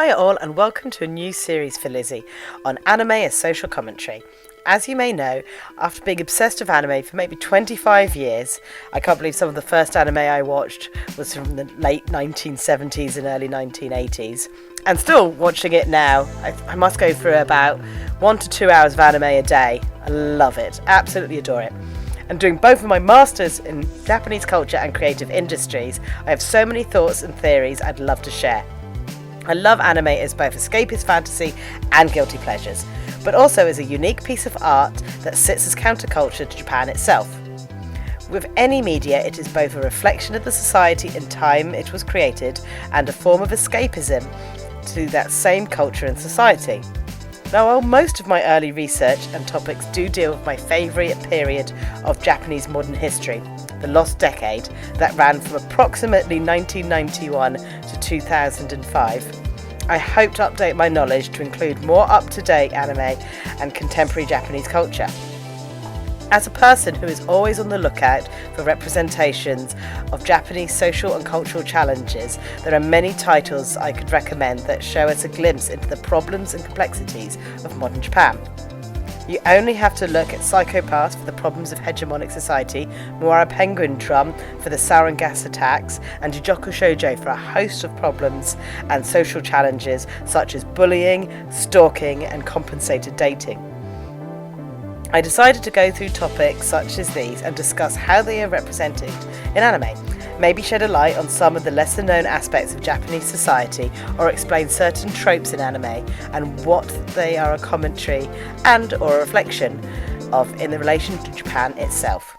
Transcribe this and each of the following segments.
Hi all and welcome to a new series for Lizzie on anime as social commentary. As you may know, after being obsessed with anime for maybe 25 years, I can't believe some of the first anime I watched was from the late 1970s and early 1980s, and still watching it now. I must go through about 1 to 2 hours of anime a day. I love it, absolutely adore it. And doing both of my masters in Japanese culture and creative industries, I have so many thoughts and theories I'd love to share. I love anime as both escapist fantasy and guilty pleasures, but also as a unique piece of art that sits as counterculture to Japan itself. With any media, it is both a reflection of the society and time it was created and a form of escapism to that same culture and society. Now, while most of my early research and topics do deal with my favourite period of Japanese modern history, the Lost Decade, that ran from approximately 1991 to 2005, I hope to update my knowledge to include more up-to-date anime and contemporary Japanese culture. As a person who is always on the lookout for representations of Japanese social and cultural challenges, there are many titles I could recommend that show us a glimpse into the problems and complexities of modern Japan. You only have to look at Psycho Pass for the problems of hegemonic society, Mawaru Penguindrum for the sarin gas attacks, and Jujoku Shoujo for a host of problems and social challenges such as bullying, stalking, and compensated dating. I decided to go through topics such as these and discuss how they are represented in anime, maybe shed a light on some of the lesser known aspects of Japanese society, or explain certain tropes in anime and what they are a commentary and or a reflection of in the relation to Japan itself.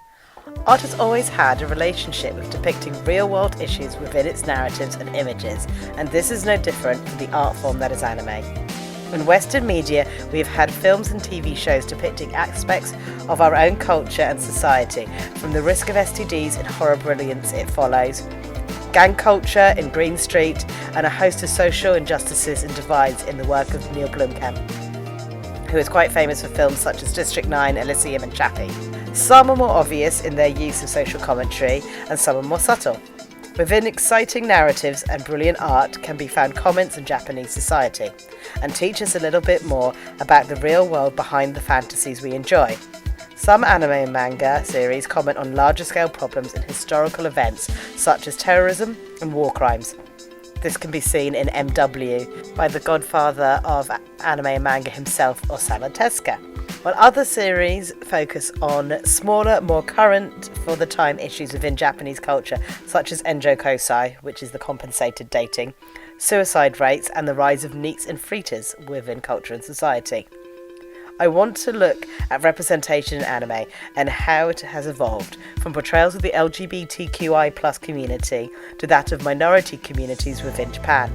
Art has always had a relationship with depicting real world issues within its narratives and images, and this is no different from the art form that is anime. In Western media, we have had films and TV shows depicting aspects of our own culture and society, from the risk of STDs in Horror Brilliance It Follows, gang culture in Green Street, and a host of social injustices and divides in the work of Neil Blomkamp, who is quite famous for films such as District 9, Elysium and Chappie. Some are more obvious in their use of social commentary, and some are more subtle. Within exciting narratives and brilliant art can be found comments on Japanese society, and teach us a little bit more about the real world behind the fantasies we enjoy. Some anime and manga series comment on larger scale problems and historical events such as terrorism and war crimes. This can be seen in MW by the godfather of anime and manga himself, Osamu Tezuka. While other series focus on smaller, more current for the time issues within Japanese culture, such as Enjo Kosei, which is the compensated dating, suicide rates, and the rise of neats and fritas within culture and society. I want to look at representation in anime and how it has evolved, from portrayals of the LGBTQI+ community to that of minority communities within Japan.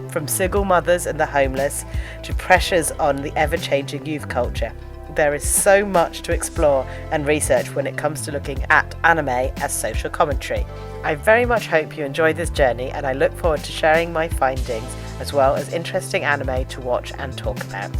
From single mothers and the homeless to pressures on the ever-changing youth culture. There is so much to explore and research when it comes to looking at anime as social commentary. I very much hope you enjoy this journey, and I look forward to sharing my findings as well as interesting anime to watch and talk about.